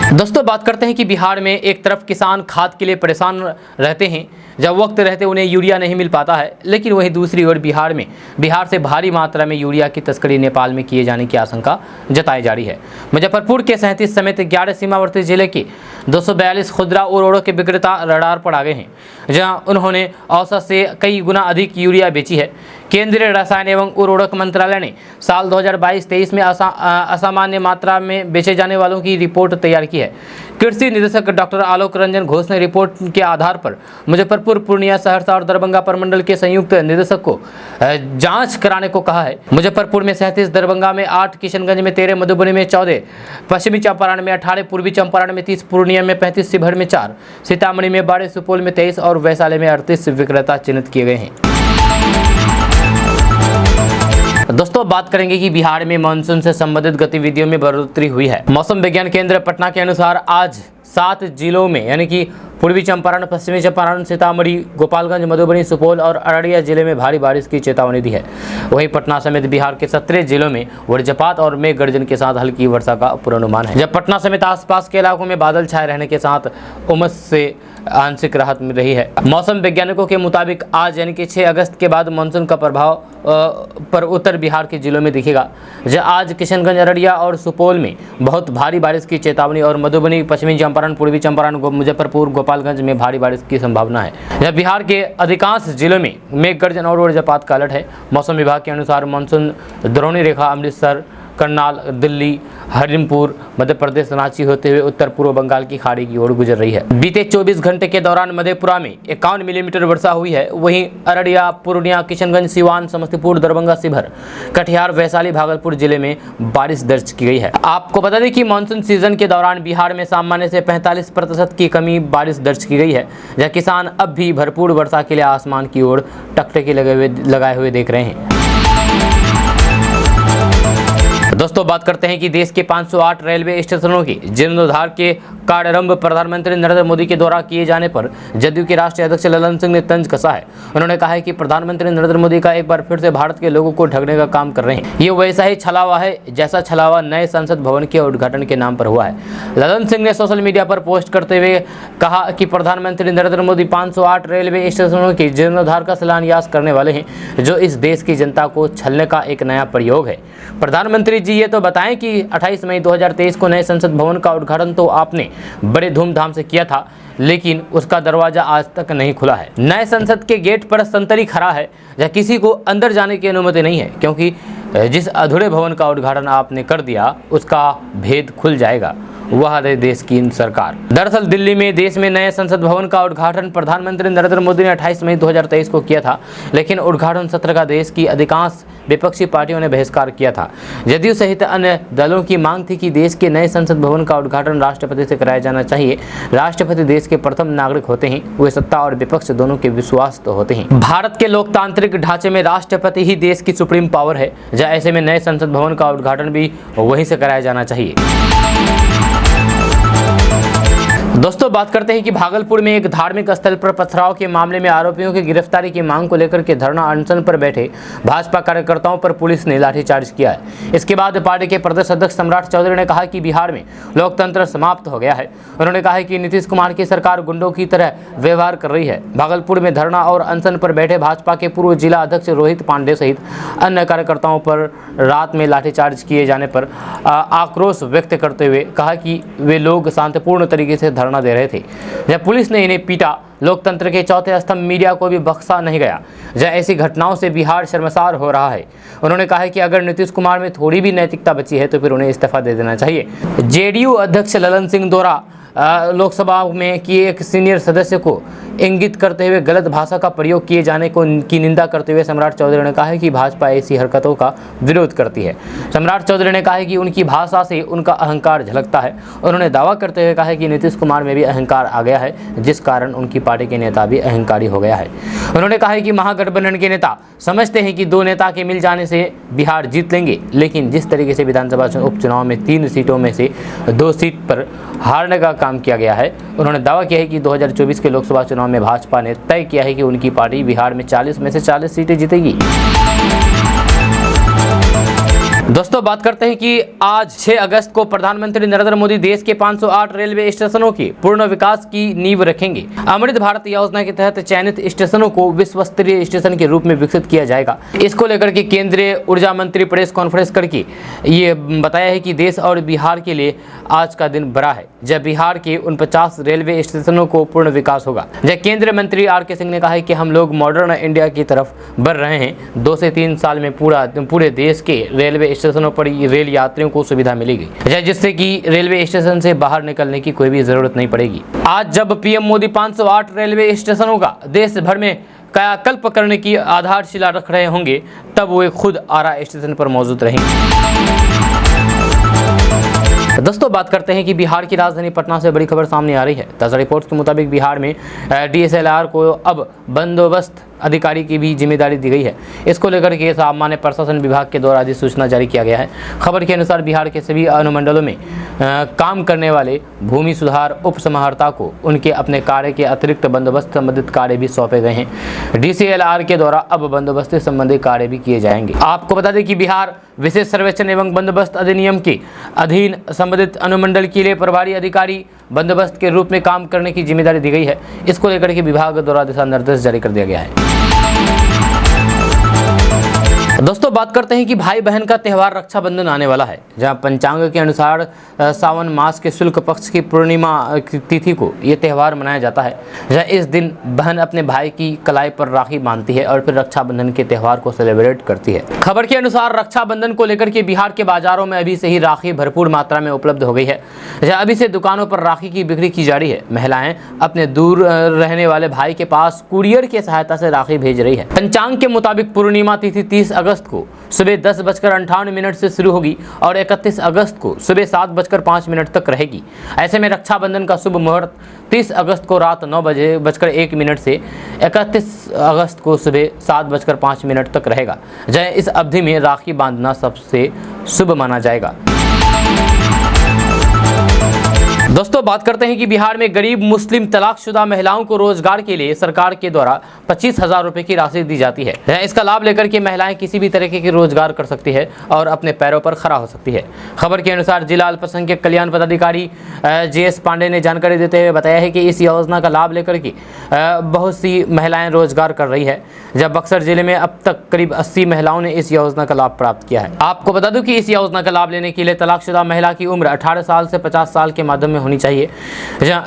दोस्तों बात करते हैं कि बिहार में एक तरफ किसान खाद के लिए परेशान रहते हैं, जब वक्त रहते उन्हें यूरिया नहीं मिल पाता है, लेकिन वहीं दूसरी ओर बिहार से भारी मात्रा में यूरिया की तस्करी नेपाल में किए जाने की आशंका जताई जा रही है। मुजफ्फरपुर के 37 समेत 11 सीमावर्ती जिले के 242 खुदरा उर्वरक के विक्रेता रडार पर आ गए हैं, जहां उन्होंने औसत से कई गुना अधिक यूरिया बेची है। केंद्रीय रसायन एवं उर्वरक मंत्रालय ने साल 2022-23 में असामान्य मात्रा में बेचे जाने वालों की रिपोर्ट तैयार की है। कृषि निदेशक डॉक्टर आलोक रंजन घोष ने रिपोर्ट के आधार पर मुजफ्फरपुर, पूर्णिया, सहरसा और दरभंगा प्रमंडल के संयुक्त निदेशक को जांच कराने को कहा है। मुजफ्फरपुर में 37, दरभंगा में 8, किशनगंज में 13, मधुबनी में 14, पश्चिमी चंपारण में 18, पूर्वी चंपारण में 30, पूर्णिया में 35, शिवहर में 4, सीतामढ़ी में 12, सुपौल में 23 और वैशाली में 38 विक्रेता चिन्हित किए गए हैं। दोस्तों बात करेंगे कि बिहार में मानसून से संबंधित गतिविधियों में बढ़ोतरी हुई है। मौसम विज्ञान केंद्र पटना के अनुसार आज 7 जिलों में यानी कि पूर्वी चंपारण, पश्चिमी चंपारण, सीतामढ़ी, गोपालगंज, मधुबनी, सुपौल और अररिया जिले में भारी बारिश की चेतावनी दी है। वहीं पटना समेत बिहार के 17 जिलों में वज्रपात और मेघ गर्जन के साथ हल्की वर्षा का पूर्वानुमान है। जब पटना समेत आसपास के इलाकों में बादल छाए रहने के साथ उमस से आंशिक राहत मिल रही है। मौसम वैज्ञानिकों के मुताबिक आज यानी कि 6 अगस्त के बाद मानसून का प्रभाव पर उत्तर बिहार के जिलों में दिखेगा। आज किशनगंज, अररिया और सुपौल में बहुत भारी बारिश की चेतावनी और मधुबनी, पश्चिमी चंपारण, पूर्वी चंपारण, मुजफ्फरपुर, गोपालगंज में भारी बारिश की संभावना है। जब बिहार के अधिकांश जिलों में मेघ गर्जन और वज्रपात का अलर्ट है। मौसम विभाग के अनुसार मानसून द्रोणी रेखा अमृतसर, करनाल, दिल्ली, हरिमपुर, मध्य प्रदेश, रांची होते हुए उत्तर पूर्व बंगाल की खाड़ी की ओर गुजर रही है। बीते 24 घंटे के दौरान मधेपुरा में 51 मिलीमीटर वर्षा हुई है। वहीं अररिया, पूर्णिया, किशनगंज, सिवान, समस्तीपुर, दरभंगा, शिवहर, कटिहार, वैशाली, भागलपुर जिले में बारिश दर्ज की गई है। आपको बता दें कि मानसून सीजन के दौरान बिहार में सामान्य से 45% की कमी बारिश दर्ज की गई है, जहां किसान अब भी भरपूर वर्षा के लिए आसमान की ओर टकटकी लगाए हुए देख रहे हैं। दोस्तों बात करते हैं कि देश के 508 रेलवे स्टेशनों के जीर्णोद्धार के कार्यारंभ प्रधानमंत्री नरेंद्र मोदी के द्वारा किए जाने पर जदयू के राष्ट्रीय अध्यक्ष ललन सिंह ने तंज कसा है। उन्होंने कहा है कि प्रधानमंत्री नरेंद्र मोदी का एक बार फिर से भारत के लोगों को ठगने का काम कर रहे हैं। ये वैसा ही छलावा है जैसा छलावा नए संसद भवन के उद्घाटन के नाम पर हुआ है। ललन सिंह ने सोशल मीडिया पर पोस्ट करते हुए कहा कि प्रधानमंत्री नरेंद्र मोदी 508 रेलवे स्टेशनों के जीर्णोद्धार का शिलान्यास करने वाले हैं, जो इस देश की जनता को छलने का एक नया प्रयोग है। प्रधानमंत्री जी ये तो बताएं कि 28 मई 2023 को नए संसद भवन का उद्घाटन तो आपने बड़े धूमधाम से किया था, लेकिन उसका दरवाजा आज तक नहीं खुला है। नए संसद के गेट पर संतरी खड़ा है, जहाँ किसी को अंदर जाने की अनुमति नहीं है, क्योंकि जिस अधूरे भवन का उद्घाटन आपने कर दिया उसका भेद खुल जाएगा। वह है देश की सरकार। दरअसल दिल्ली में देश में नए संसद भवन का उद्घाटन प्रधानमंत्री नरेंद्र मोदी ने 28 मई 2023 को किया था, लेकिन उद्घाटन सत्र का देश की अधिकांश विपक्षी पार्टियों ने बहिष्कार किया था। जदयू सहित अन्य दलों की मांग थी कि देश के नए संसद भवन का उद्घाटन राष्ट्रपति से कराया जाना चाहिए। राष्ट्रपति देश के प्रथम नागरिक होते हैं, वे सत्ता और विपक्ष दोनों के विश्वास तो होते हैं। भारत के लोकतांत्रिक ढांचे में राष्ट्रपति ही देश की सुप्रीम पावर है, जहाँ ऐसे में नए संसद भवन का उद्घाटन भी वहीं से कराया जाना चाहिए। दोस्तों बात करते हैं कि भागलपुर में एक धार्मिक स्थल पर पथराव के मामले में आरोपियों की गिरफ्तारी की मांग को लेकर के धरना अनशन पर बैठे भाजपा कार्यकर्ताओं पर पुलिस ने लाठीचार्ज किया है। इसके बाद पार्टी के प्रदेश अध्यक्ष सम्राट चौधरी ने कहा कि बिहार में लोकतंत्र समाप्त हो गया है। उन्होंने कहा कि नीतीश कुमार की सरकार गुंडों की तरह व्यवहार कर रही है। भागलपुर में धरना और अनशन पर बैठे भाजपा के पूर्व जिला अध्यक्ष रोहित पांडे सहित अन्य कार्यकर्ताओं पर रात में लाठीचार्ज किए जाने पर आक्रोश व्यक्त करते हुए कहा कि वे लोग शांतिपूर्ण तरीके से धरना दे रहे थे। जब पुलिस ने इन्हें पीटा, लोकतंत्र के चौथे स्तंभ मीडिया को भी बख्शा नहीं गया। जब ऐसी घटनाओं से बिहार शर्मसार हो रहा है। उन्होंने कहा है कि अगर नीतीश कुमार में थोड़ी भी नैतिकता बची है तो फिर उन्हें इस्तीफा दे देना चाहिए। जेडीयू अध्यक्ष ललन सिंह द्वारा लोकसभा में किए एक सीनियर सदस्य को इंगित करते हुए गलत भाषा का प्रयोग किए जाने की निंदा करते हुए सम्राट चौधरी ने कहा है कि भाजपा ऐसी हरकतों का विरोध करती है। सम्राट चौधरी ने कहा है कि उनकी भाषा से उनका अहंकार झलकता है। उन्होंने दावा करते हुए कहा है कि नीतीश कुमार में भी अहंकार आ गया है, जिस कारण उनकी पार्टी के नेता भी अहंकारी हो गया है। उन्होंने कहा है कि महागठबंधन के नेता समझते हैं कि 2 नेता के मिल जाने से बिहार जीत लेंगे, लेकिन जिस तरीके से विधानसभा उपचुनाव में 3 सीटों में से 2 सीट पर हारने का काम किया गया है, उन्होंने दावा किया है कि 2024 के लोकसभा चुनाव में भाजपा ने तय किया है कि उनकी पार्टी बिहार में 40 में से 40 सीटें जीतेगी। दोस्तों बात करते हैं कि आज 6 अगस्त को प्रधानमंत्री नरेंद्र मोदी देश के 508 रेलवे स्टेशनों के पूर्ण विकास की नींव रखेंगे। अमृत भारत योजना के तहत चयनित स्टेशनों को विश्व स्तरीय स्टेशन के रूप में विकसित किया जाएगा। इसको लेकर के केंद्रीय ऊर्जा मंत्री प्रेस कॉन्फ्रेंस करके ये बताया है कि देश और बिहार के लिए आज का दिन बड़ा है, जब बिहार के 49 रेलवे स्टेशनों को पूर्ण विकास होगा। जब केंद्रीय मंत्री आर.के. सिंह ने कहा है कि हम लोग मॉडर्न इंडिया की तरफ बढ़ रहे हैं। 2 से 3 साल में पूरे देश के रेलवे स्टेशनों पर रेल यात्रियों को सुविधा मिलेगी, जिससे कि रेलवे स्टेशन से बाहर निकलने की कोई भी जरूरत नहीं पड़ेगी। आज जब पीएम मोदी 508 रेलवे स्टेशनों का देश भर में कायाकल्प करने की आधारशिला रख रहे होंगे, तब वे खुद आरा स्टेशन पर मौजूद रहेंगे। दोस्तों बात करते हैं कि बिहार की राजधानी पटना से बड़ी खबर सामने आ रही है। ताज़ा रिपोर्ट्स के मुताबिक बिहार में DSLR को अब बंदोबस्त अधिकारी की भी जिम्मेदारी दी गई है। इसको लेकर के सामान्य प्रशासन विभाग के द्वारा अधिसूचना जारी किया गया है। खबर के अनुसार बिहार के सभी अनुमंडलों में काम करने वाले भूमि सुधार उप समाहर्ता को उनके अपने कार्य के अतिरिक्त बंदोबस्त संबंधित कार्य भी सौंपे गए हैं। DCLR के द्वारा अब बंदोबस्त संबंधी कार्य भी किए जाएंगे। आपको बता दें कि बिहार विशेष सर्वेक्षण एवं बंदोबस्त अधिनियम के अधीन संबंधित अनुमंडल के लिए प्रभारी अधिकारी बंदोबस्त के रूप में काम करने की जिम्मेदारी दी गई है। इसको लेकर के विभाग द्वारा दिशा निर्देश जारी कर दिया गया है। दोस्तों बात करते हैं कि भाई बहन का त्यौहार रक्षाबंधन आने वाला है, जहां पंचांग के अनुसार सावन मास के शुक्ल पक्ष की पूर्णिमा तिथि को ये त्यौहार मनाया जाता है। जहां इस दिन बहन अपने भाई की कलाई पर राखी बांधती है और फिर रक्षाबंधन के त्यौहार को सेलिब्रेट करती है। खबर के अनुसार रक्षाबंधन को लेकर के बिहार के बाजारों में अभी से ही राखी भरपूर मात्रा में उपलब्ध हो गई है। जहाँ अभी से दुकानों पर राखी की बिक्री की जा रही है। महिलाएं अपने दूर रहने वाले भाई के पास कुरियर की सहायता से राखी भेज रही है। पंचांग के मुताबिक पूर्णिमा तिथि 30 अगस्त को सुबह 10:58 से शुरू होगी और 31 अगस्त को सुबह 7:05 तक रहेगी। ऐसे में रक्षाबंधन का शुभ मुहूर्त 30 अगस्त को रात 9:01 से 31 अगस्त को सुबह 7:05 तक रहेगा। जय इस अवधि में राखी बांधना सबसे शुभ माना जाएगा। दोस्तों बात करते हैं कि बिहार में गरीब मुस्लिम तलाकशुदा महिलाओं को रोजगार के लिए सरकार के द्वारा 25,000 रुपए की राशि दी जाती है। इसका लाभ लेकर के महिलाएं किसी भी तरीके के रोजगार कर सकती है और अपने पैरों पर खड़ा हो सकती है। खबर के अनुसार जिला अल्पसंख्यक कल्याण पदाधिकारी JS पांडे ने जानकारी देते हुए बताया है कि इस योजना का लाभ लेकर के बहुत सी महिलाएं रोजगार कर रही है। जब बक्सर जिले में अब तक करीब 80 महिलाओं ने इस योजना का लाभ प्राप्त किया है। आपको बता दूं कि इस योजना का लाभ लेने के लिए तलाकशुदा महिला की उम्र 18 साल से 50 साल के मध्य में होनी चाहिए।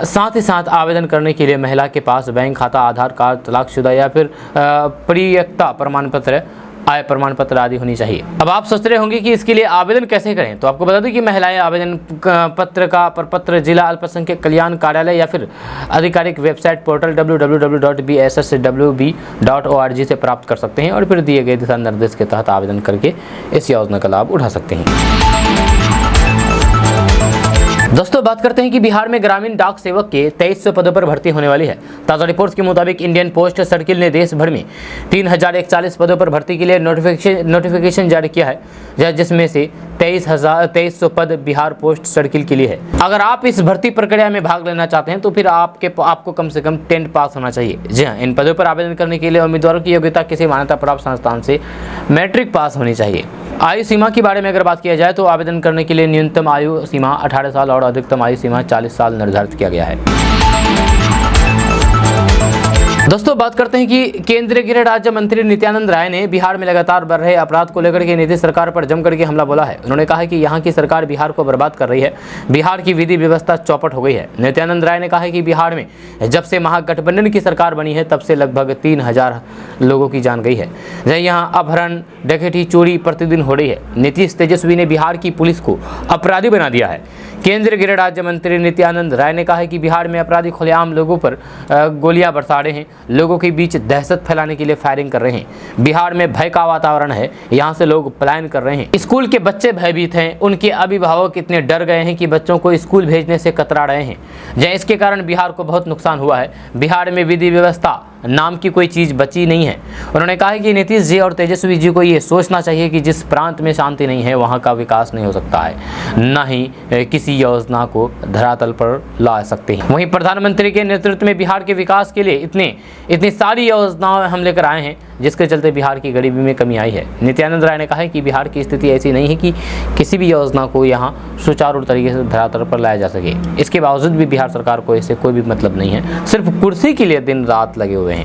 साथ ही साथ आवेदन करने के लिए महिला के पास बैंक खाता, आधार कार्ड, तलाकशुदा या फिर परिपक्वता प्रमाण पत्र, आय प्रमाण पत्र आदि होनी चाहिए। अब आप सोच रहे होंगे कि इसके लिए आवेदन कैसे करें, तो आपको बता दूं कि महिलाएं आवेदन पत्र का प्रपत्र जिला अल्पसंख्यक कल्याण कार्यालय या फिर आधिकारिक वेबसाइट पोर्टल www.bsswb.org से प्राप्त कर सकते हैं और फिर दिए गए दिशा निर्देश के तहत आवेदन करके इस योजना का लाभ उठा सकते हैं। दोस्तों बात करते हैं कि बिहार में ग्रामीण डाक सेवक के 2300 पदों पर भर्ती होने वाली है। ताज़ा रिपोर्ट्स के मुताबिक इंडियन पोस्ट सर्किल ने देश भर में 3041 पदों पर भर्ती के लिए नोटिफिकेशन जारी किया है, जिसमें से 2300 पद बिहार पोस्ट सर्किल के लिए है। अगर आप इस भर्ती प्रक्रिया में भाग लेना चाहते हैं तो फिर आपको कम से कम 10th पास होना चाहिए। जी हाँ, इन पदों पर आवेदन करने के लिए उम्मीदवारों की योग्यता किसी मान्यता प्राप्त संस्थान से मैट्रिक पास होनी चाहिए। आयु सीमा के बारे में अगर बात किया जाए तो आवेदन करने के लिए न्यूनतम आयु सीमा 18 साल और अधिकतम आयु सीमा 40 साल निर्धारित किया गया है। दोस्तों बात करते हैं कि केंद्रीय गृह राज्य मंत्री नित्यानंद राय ने बिहार में लगातार बढ़ रहे अपराध को लेकर के नीतीश सरकार पर जमकर के हमला बोला है। उन्होंने कहा कि यहाँ की सरकार बिहार को बर्बाद कर रही है, बिहार की विधि व्यवस्था चौपट हो गई है। नित्यानंद राय ने कहा है कि बिहार में जब से महागठबंधन की सरकार बनी है तब से लगभग 3000 लोगों की जान गई है। यहाँ अपहरण, डकैती, चोरी प्रतिदिन हो रही है। नीतीश तेजस्वी ने बिहार की पुलिस को अपराधी बना दिया है। केंद्रीय गृह राज्य मंत्री नित्यानंद राय ने कहा है कि बिहार में अपराधी खुलेआम लोगों पर गोलियां बरसा रहे हैं, लोगों के बीच दहशत फैलाने के लिए फायरिंग कर रहे हैं। बिहार में भय का वातावरण है, यहाँ से लोग पलायन कर रहे हैं। स्कूल के बच्चे भयभीत हैं, उनके अभिभावक इतने डर गए हैं कि बच्चों को स्कूल भेजने से कतरा रहे हैं। इसके कारण बिहार को बहुत नुकसान हुआ है। बिहार में विधि व्यवस्था नाम की कोई चीज़ बची नहीं है। उन्होंने कहा कि नीतीश जी और तेजस्वी जी को ये सोचना चाहिए कि जिस प्रांत में शांति नहीं है वहाँ का विकास नहीं हो सकता है, न ही किसी योजना को धरातल पर ला सकते हैं। वहीं प्रधानमंत्री के नेतृत्व में बिहार के विकास के लिए इतनी सारी योजनाएं हम लेकर आए हैं, जिसके चलते बिहार की गरीबी में कमी आई है। नित्यानंद राय ने कहा है कि बिहार की स्थिति ऐसी नहीं है कि किसी भी योजना को यहाँ सुचारू तरीके से धरातल पर लाया जा सके। इसके बावजूद भी बिहार सरकार को इससे कोई भी मतलब नहीं है, सिर्फ कुर्सी के लिए दिन रात लगे हुए हैं।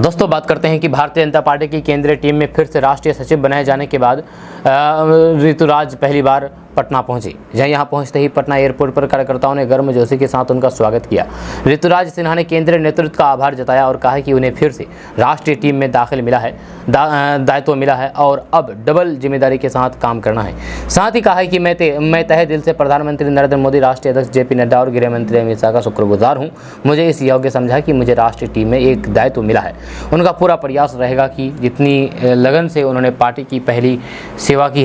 दोस्तों बात करते हैं कि भारतीय जनता पार्टी की केंद्रीय टीम में फिर से राष्ट्रीय सचिव बनाए जाने के बाद ऋतुराज पहली बार पटना पहुंची। यहाँ पहुंचते ही पटना एयरपोर्ट पर कार्यकर्ताओं ने गर्मजोशी के साथ उनका स्वागत किया। ऋतुराज सिन्हा ने केंद्रीय नेतृत्व का आभार जताया और कहा कि उन्हें फिर से राष्ट्रीय टीम में दायित्व मिला है और अब डबल जिम्मेदारी के साथ काम करना है। साथ ही कहा है कि मैं तहे दिल से प्रधानमंत्री नरेंद्र मोदी, राष्ट्रीय अध्यक्ष JP नड्डा और गृह मंत्री अमित शाह का शुक्रगुजार हूँ। मुझे इस योग्य समझा कि मुझे राष्ट्रीय टीम में एक दायित्व मिला है। उनका पूरा प्रयास रहेगा कि जितनी लगन से उन्होंने पार्टी की पहले सेवा की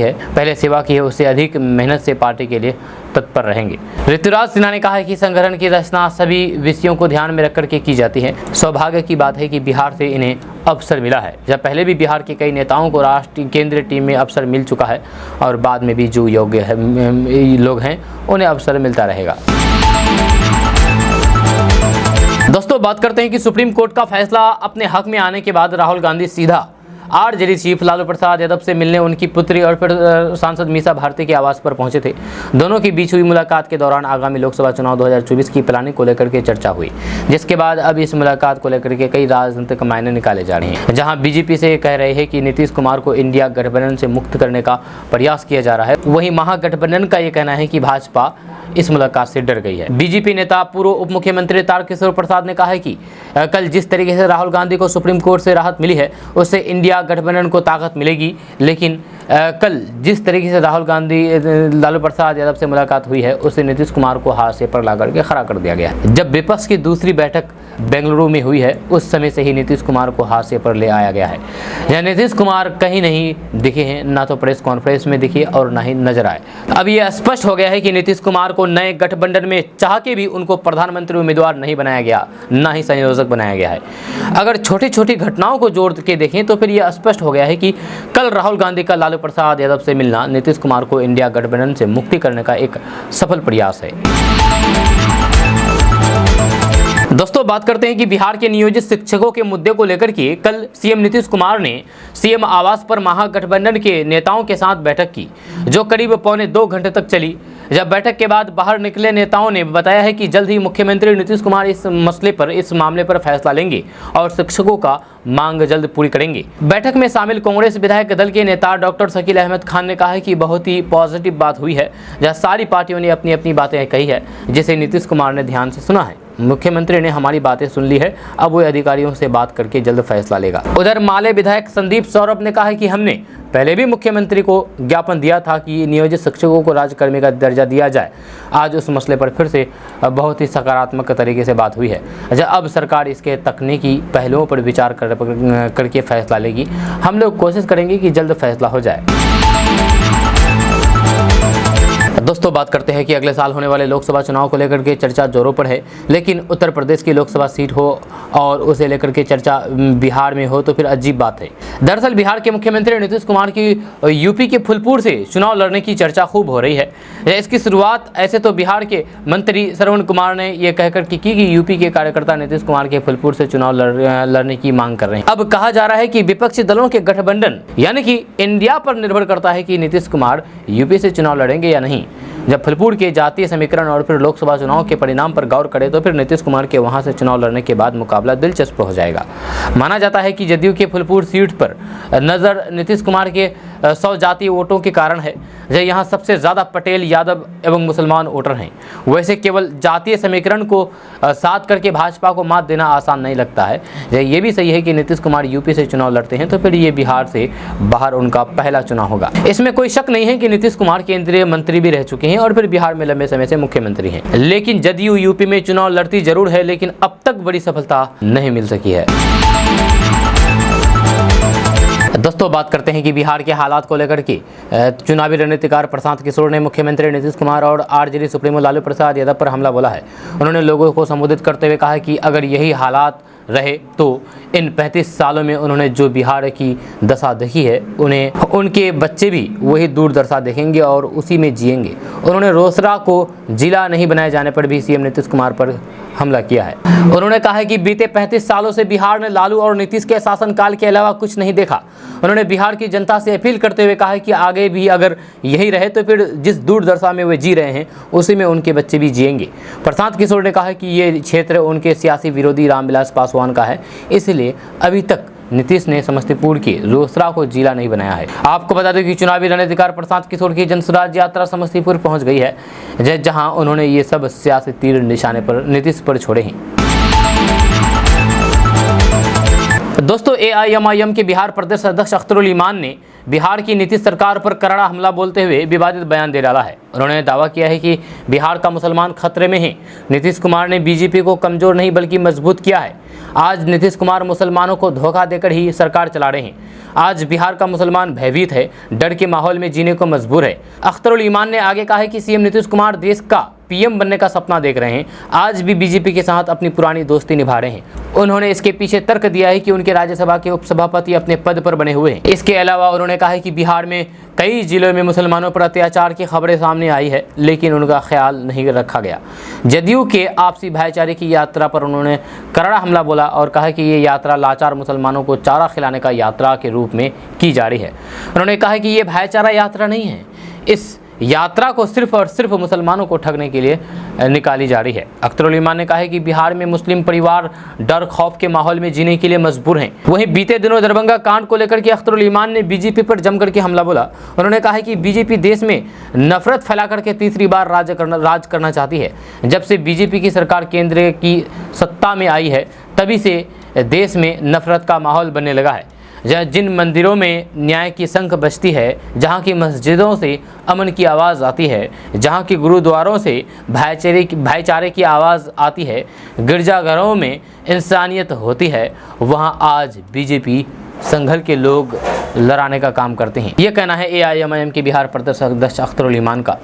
है उससे अधिक मेहनत से पार्टी के लिए तत्पर रहेंगे। ऋतुराज सिन्हा ने कहा है कि संगठन की रचना सभी विषयों को ध्यान में रखकर के की जाती है। सौभाग्य की बात है कि बिहार से इन्हें अवसर मिला है। जब पहले भी बिहार के कई नेताओं को राष्ट्रीय केंद्रीय टीम में अवसर मिल चुका है और बाद में भी जो योग्य लोग हैं उन्हें अवसर मिलता रहेगा। दोस्तों बात करते हैं कि सुप्रीम कोर्ट का फैसला अपने हक में आने के बाद राहुल गांधी सीधा आरजेडी चीफ लालू प्रसाद यादव से मिलने उनकी पुत्री और फिर सांसद मीसा भारती के आवास पर पहुंचे थे। दोनों के बीच हुई मुलाकात के दौरान आगामी लोकसभा चुनाव 2024 की प्लानिंग को लेकर के चर्चा हुई, जिसके बाद अब इस मुलाकात को लेकर के कई राजनीतिक मायने निकाले जा रहे हैं। जहां बीजेपी से कह रहे हैं कि नीतीश कुमार को इंडिया गठबंधन से मुक्त करने का प्रयास किया जा रहा है, वहीं महागठबंधन का ये कहना है कि भाजपा इस मुलाकात से डर गई है। बीजेपी नेता पूर्व उप मुख्यमंत्री तारकिशोर प्रसाद ने कहा है कि कल जिस तरीके से राहुल गांधी को सुप्रीम कोर्ट से राहत मिली है उससे इंडिया गठबंधन को ताकत मिलेगी, लेकिन कल जिस तरीके से राहुल गांधी लालू प्रसाद यादव से मुलाकात हुई है उससे नीतीश कुमार को हाशिए पर ला करके खड़ा कर दिया गया है। जब विपक्ष की दूसरी बैठक बेंगलुरु में हुई है उस समय से ही नीतीश कुमार को हाशिए पर ले आया गया है। यहाँ नीतीश कुमार कहीं नहीं दिखे हैं, ना तो प्रेस कॉन्फ्रेंस में दिखे और ना ही नजर आए। अब ये स्पष्ट हो गया है कि नीतीश कुमार को नए गठबंधन में चाह के भी उनको प्रधानमंत्री उम्मीदवार नहीं बनाया गया, ना ही संयोजक बनाया गया है। अगर छोटी छोटी घटनाओं को जोड़ के देखें तो फिर यह स्पष्ट हो गया है कि कल राहुल गांधी का लालू प्रसाद यादव से मिलना नीतीश कुमार को इंडिया गठबंधन से मुक्ति करने का एक सफल प्रयास है। दोस्तों बात करते हैं कि बिहार के नियोजित शिक्षकों के मुद्दे को लेकर के कल सीएम नीतीश कुमार ने सीएम आवास पर महागठबंधन के नेताओं के साथ बैठक की, जो करीब पौने 2 घंटे तक चली। जब बैठक के बाद बाहर निकले नेताओं ने बताया है कि जल्द ही मुख्यमंत्री नीतीश कुमार इस मामले पर फैसला लेंगे और शिक्षकों का मांग जल्द पूरी करेंगे। बैठक में शामिल कांग्रेस विधायक दल के नेता डॉक्टर शकील अहमद खान ने कहा है कि बहुत ही पॉजिटिव बात हुई है, जहां सारी पार्टियों ने अपनी अपनी बातें कही है, जिसे नीतीश कुमार ने ध्यान से सुना है। मुख्यमंत्री ने हमारी बातें सुन ली है, अब वो अधिकारियों से बात करके जल्द फैसला लेगा। उधर माले विधायक संदीप सौरभ ने कहा है कि हमने पहले भी मुख्यमंत्री को ज्ञापन दिया था कि नियोजित शिक्षकों को राज्यकर्मी का दर्जा दिया जाए। आज उस मसले पर फिर से बहुत ही सकारात्मक तरीके से बात हुई है। अब सरकार इसके तकनीकी पहलुओं पर विचार करके फैसला लेगी। हम लोग कोशिश करेंगे कि जल्द फैसला हो जाए। दोस्तों बात करते हैं कि अगले साल होने वाले लोकसभा चुनाव को लेकर के चर्चा जोरों पर है, लेकिन उत्तर प्रदेश की लोकसभा सीट हो और उसे लेकर के चर्चा बिहार में हो तो फिर अजीब बात है। दरअसल बिहार के मुख्यमंत्री नीतीश कुमार की यूपी के फूलपुर से चुनाव लड़ने की चर्चा खूब हो रही है। इसकी शुरुआत ऐसे तो बिहार के मंत्री श्रवण कुमार ने यह कहकर की कि यूपी के कार्यकर्ता नीतीश कुमार के फूलपुर से चुनाव लड़ने की मांग कर रहे हैं। अब कहा जा रहा है कि विपक्षी दलों के गठबंधन यानी कि इंडिया पर निर्भर करता है कि नीतीश कुमार यूपी से चुनाव लड़ेंगे या नहीं। जब फूलपुर के जातीय समीकरण और फिर लोकसभा चुनाव के परिणाम पर गौर करें तो फिर नीतीश कुमार के वहां से चुनाव लड़ने के बाद मुकाबला दिलचस्प हो जाएगा। माना जाता है कि जदयू के फूलपुर सीट पर नजर नीतीश कुमार के 100 जातीय वोटों के कारण है। यहाँ सबसे ज़्यादा पटेल, यादव एवं मुसलमान वोटर हैं। वैसे केवल जातीय समीकरण को साथ करके भाजपा को मात देना आसान नहीं लगता है। ये भी सही है कि नीतीश कुमार यूपी से चुनाव लड़ते हैं तो फिर ये बिहार से बाहर उनका पहला चुनाव होगा। इसमें कोई शक नहीं है कि नीतीश कुमार केंद्रीय मंत्री भी रह चुके हैं और फिर बिहार में लंबे समय से मुख्यमंत्री हैं। लेकिन जदयू यूपी में चुनाव लड़ती जरूर है, लेकिन अब तक बड़ी सफलता नहीं मिल सकी है। दोस्तों बात करते हैं कि बिहार के हालात को लेकर के चुनावी रणनीतिकार प्रशांत किशोर ने मुख्यमंत्री नीतीश कुमार और आरजेडी सुप्रीमो लालू प्रसाद यादव पर हमला बोला है। उन्होंने लोगों को संबोधित करते हुए कहा कि अगर यही हालात रहे तो इन 35 सालों में उन्होंने जो बिहार की दशा देखी है उन्हें उनके बच्चे भी वही दूरदर्शा देखेंगे और उसी में जिएंगे। उन्होंने रोसड़ा को जिला नहीं बनाए जाने पर भी सीएम नीतीश कुमार पर हमला किया है। उन्होंने कहा है कि बीते 35 सालों से बिहार ने लालू और नीतीश के शासनकाल के अलावा कुछ नहीं देखा। उन्होंने बिहार की जनता से अपील करते हुए कहा है कि आगे भी अगर यही रहे तो फिर जिस दूरदर्शा में वे जी रहे हैं उसी में उनके बच्चे भी जिएंगे। प्रशांत किशोर ने कहा कि ये क्षेत्र उनके सियासी विरोधी रामविलास पासवान का है, इसलिए अभी तक नीतीश ने समस्तीपुर के रोसड़ा को जिला नहीं बनाया है। आपको बता दें कि चुनावी रणनीतिकार प्रशांत किशोर की जनसुराज यात्रा समस्तीपुर पहुंच गई है, जहां उन्होंने ये सब सियासी तीर निशाने पर नीतीश पर छोड़े हैं। दोस्तों एआईएमआईएम के बिहार प्रदेश अध्यक्ष अख्तरुल ईमान ने बिहार की नीतीश सरकार पर करारा हमला बोलते हुए विवादित बयान दे डाला है। उन्होंने दावा किया है कि बिहार का मुसलमान खतरे में है। नीतीश कुमार ने बीजेपी को कमजोर नहीं बल्कि मजबूत किया है। आज नीतीश कुमार मुसलमानों को धोखा देकर ही सरकार चला रहे हैं। आज बिहार का मुसलमान भयभीत है, डर के माहौल में जीने को मजबूर है। अख्तरुल ईमान ने आगे कहा है कि सीएम नीतीश कुमार देश का पीएम बनने का सपना देख रहे हैं। आज भी बीजेपी के साथ अपनी पुरानी दोस्ती निभा रहे हैं। उन्होंने इसके पीछे तर्क दिया है कि उनके राज्यसभा के उपसभापति अपने पद पर बने हुए हैं। इसके अलावा उन्होंने कहा है कि बिहार में कई जिलों में मुसलमानों पर अत्याचार की खबरें सामने आई है, लेकिन उनका ख्याल नहीं रखा गया। जदयू के आपसी भाईचारे की यात्रा पर उन्होंने करारा हमला बोला और कहा कि ये यात्रा लाचार मुसलमानों को चारा खिलाने का यात्रा के रूप में की जा रही है। उन्होंने कहा कि ये भाईचारा यात्रा नहीं है, इस यात्रा को सिर्फ और सिर्फ मुसलमानों को ठगने के लिए निकाली जा रही है। अख्तरुल ईमान ने कहा है कि बिहार में मुस्लिम परिवार डर खौफ के माहौल में जीने के लिए मजबूर हैं। वहीं बीते दिनों दरभंगा कांड को लेकर के अख्तरुल ईमान ने बीजेपी पर जमकर के हमला बोला। उन्होंने कहा है कि बीजेपी देश में नफरत फैला करके तीसरी बार राज करना चाहती है। जब से बीजेपी की सरकार केंद्र की सत्ता में आई है, तभी से देश में नफरत का माहौल बनने लगा है। जिन मंदिरों में न्याय की शंख बजती है, जहाँ की मस्जिदों से अमन की आवाज़ आती है, जहाँ की गुरुद्वारों से भाईचारे की आवाज़ आती है, गिरजाघरों में इंसानियत होती है, वहाँ आज बीजेपी संघल के लोग लड़ाने का काम करते हैं। ये कहना है AIMIM के बिहार प्रदेश अध्यक्ष अख्तरुल ईमान का।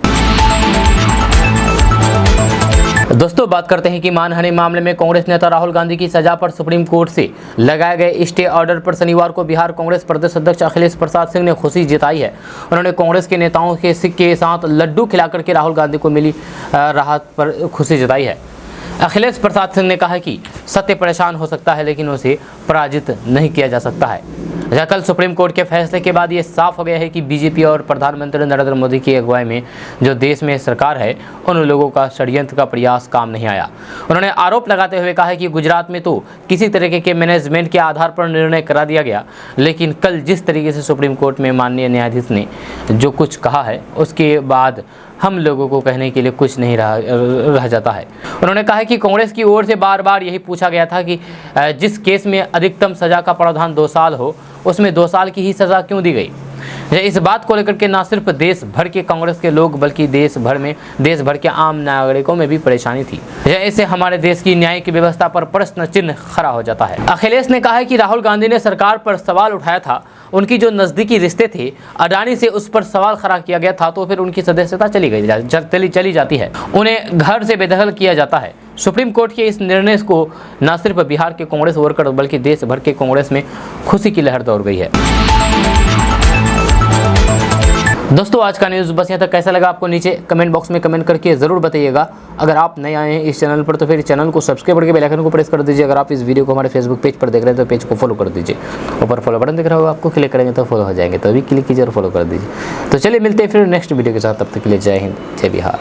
दोस्तों, बात करते हैं कि मानहानि मामले में कांग्रेस नेता राहुल गांधी की सजा पर सुप्रीम कोर्ट से लगाए गए स्टे ऑर्डर पर शनिवार को बिहार कांग्रेस प्रदेश अध्यक्ष अखिलेश प्रसाद सिंह ने खुशी जताई है। उन्होंने कांग्रेस के नेताओं के साथ लड्डू खिलाकर के राहुल गांधी को मिली राहत पर खुशी जताई है। अखिलेश प्रसाद सिंह ने कहा कि सत्य परेशान हो सकता है, लेकिन उसे पराजित नहीं किया जा सकता है। कल सुप्रीम कोर्ट के फैसले के बाद ये साफ हो गया है कि बीजेपी और प्रधानमंत्री नरेंद्र मोदी की अगुवाई में जो देश में सरकार है, उन लोगों का षड्यंत्र का प्रयास काम नहीं आया। उन्होंने आरोप लगाते हुए कहा कि गुजरात में तो किसी तरीके के मैनेजमेंट के आधार पर निर्णय करा दिया गया, लेकिन कल जिस तरीके से सुप्रीम कोर्ट में माननीय न्यायाधीश ने जो कुछ कहा है, उसके बाद हम लोगों को कहने के लिए कुछ नहीं रह जाता है। उन्होंने कहा कि कांग्रेस की ओर से बार बार यही पूछा गया था कि जिस केस में अधिकतम सजा का प्रावधान 2 साल हो, उसमें 2 साल की ही सजा क्यों दी गई। इस बात को लेकर के न सिर्फ देश भर के कांग्रेस के लोग, बल्कि देश भर के आम नागरिकों में भी परेशानी थी। इससे हमारे देश की न्याय की व्यवस्था पर प्रश्न चिन्ह खड़ा हो जाता है। अखिलेश ने कहा कि राहुल गांधी ने सरकार पर सवाल उठाया था, उनकी जो नज़दीकी रिश्ते थे अडानी से, उस पर सवाल खड़ा किया गया था, तो फिर उनकी सदस्यता चली जाती है, उन्हें घर से बेदखल किया जाता है। सुप्रीम कोर्ट के इस निर्णय को न सिर्फ बिहार के कांग्रेस वर्कर बल्कि देश भर के कांग्रेस में खुशी की लहर दौड़ गई है। दोस्तों, आज का न्यूज़ बस यहाँ तक। कैसा लगा आपको नीचे कमेंट बॉक्स में कमेंट करके ज़रूर बताइएगा। अगर आप नए आए हैं इस चैनल पर तो फिर चैनल को सब्सक्राइब करके बेल आइकन को प्रेस कर दीजिए। अगर आप इस वीडियो को हमारे फेसबुक पेज पर देख रहे हैं तो पेज को फॉलो कर दीजिए। ऊपर फॉलो बटन दिख रहा होगा आपको, क्लिक करेंगे तो फॉलो हो जाएंगे, तो अभी क्लिक कीजिए और फॉलो कर दीजिए। तो चलिए मिलते हैं फिर नेक्स्ट वीडियो के साथ, तब तक के लिए जय हिंद, जय बिहार।